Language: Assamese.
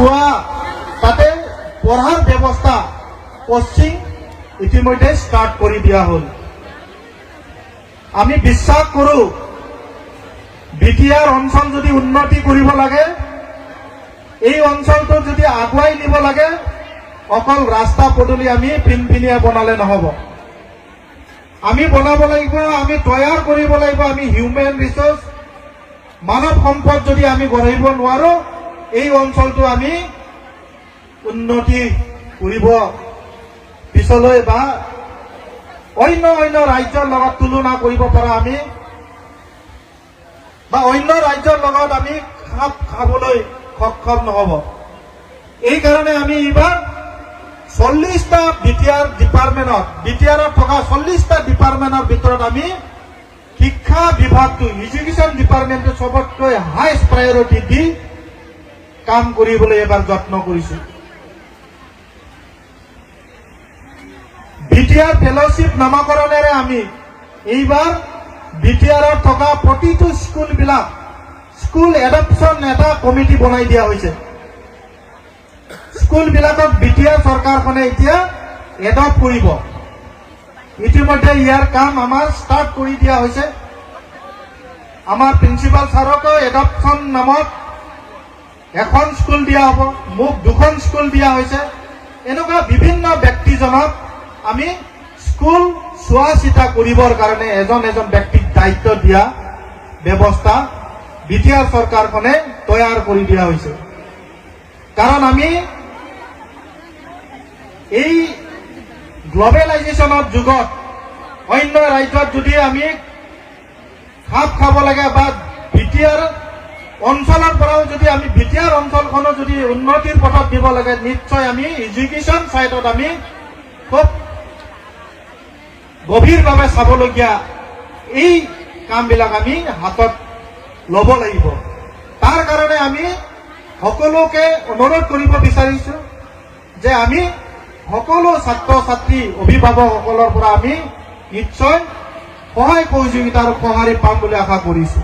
পঢ়োৱা তাতে পঢ়াৰ ব্যৱস্থা কোচিং ইতিমধ্যে ষ্টাৰ্ট কৰি দিয়া হ'ল। আমি বিশ্বাস কৰোঁ বিটিআৰ অঞ্চল যদি উন্নতি কৰিব লাগে, এই অঞ্চলটো যদি আগুৱাই নিব লাগে, অকল ৰাস্তা পদূলি আমি পিনপিনিয়া বনালে নহ'ব। আমি বনাব লাগিব, আমি তৈয়াৰ কৰিব লাগিব। আমি হিউমেন ৰিচোৰ্চ মানৱ সম্পদ যদি আমি গঢ়িব নোৱাৰো, এই অঞ্চলটো আমি উন্নতি কৰিব পিছলৈ বা অন্য ৰাজ্যৰ লগত তুলনা কৰিব পৰা আমি বা অন্য ৰাজ্যৰ লগত আমি খাপ খাবলৈ সক্ষম নহ'ব। এই কাৰণে আমি এইবাৰ 40টা বিটিআৰ ডিপাৰ্টমেণ্টত, বিটিআৰত থকা 40টা ডিপাৰ্টমেণ্টৰ ভিতৰত আমি শিক্ষা বিভাগটো, এডুকেশ্যন ডিপাৰ্টমেণ্টটো চবতকৈ হাইষ্ট প্ৰায়ৰিটি দি কাম কৰিবলৈ এবাৰ যত্ন কৰিছোঁ। বিটিআৰ ফেলোশ্বিপ নামাকৰণেৰে আমি এইবাৰ বিটিআৰত থকা প্ৰতিটো স্কুল এডপশ্যন এটা কমিটি বনাই দিয়া হৈছে। স্কুলবিলাকক বিটিআৰ চৰকাৰখনে এতিয়া এডপ্ট কৰিব। ইতিমধ্যে ইয়াৰ কাম আমাৰ ষ্টাৰ্ট কৰি দিয়া হৈছে। আমাৰ প্ৰিন্সিপাল ছাৰকো এডপশ্যন নামত এখন স্কুল দিয়া হ'ব, মোক 2খন স্কুল দিয়া হৈছে। এনেকুৱা বিভিন্ন ব্যক্তিজনক আমি স্কুল চোৱা চিতা কৰিবৰ কাৰণে এজন ব্যক্তিক দায়িত্ব দিয়া ব্যৱস্থা বিটিআৰ চৰকাৰখনে তৈয়াৰ কৰি দিয়া হৈছে। কাৰণ আমি এই গ্লবেলাইজেশ্যনৰ যুগত অন্য ৰাজ্যত যদি আমি খাপ খাব লাগে বা বিটিআৰ অঞ্চলৰ পৰাও যদি আমি বিটিআৰ অঞ্চলখনো যদি উন্নতিৰ পথত দিব লাগে, নিশ্চয় আমি এডুকেশ্যন চাইডত আমি খুব গভীৰভাৱে চাবলগীয়া এই কামবিলাক আমি হাতত ল'ব লাগিব। তাৰ কাৰণে আমি সকলোকে অনুৰোধ কৰিব বিচাৰিছো যে আমি সকলো ছাত্ৰ ছাত্ৰী অভিভাৱকসকলৰ পৰা আমি নিশ্চয় সহায় সহযোগিতা আৰু সঁহাৰি পাম বুলি আশা কৰিছো।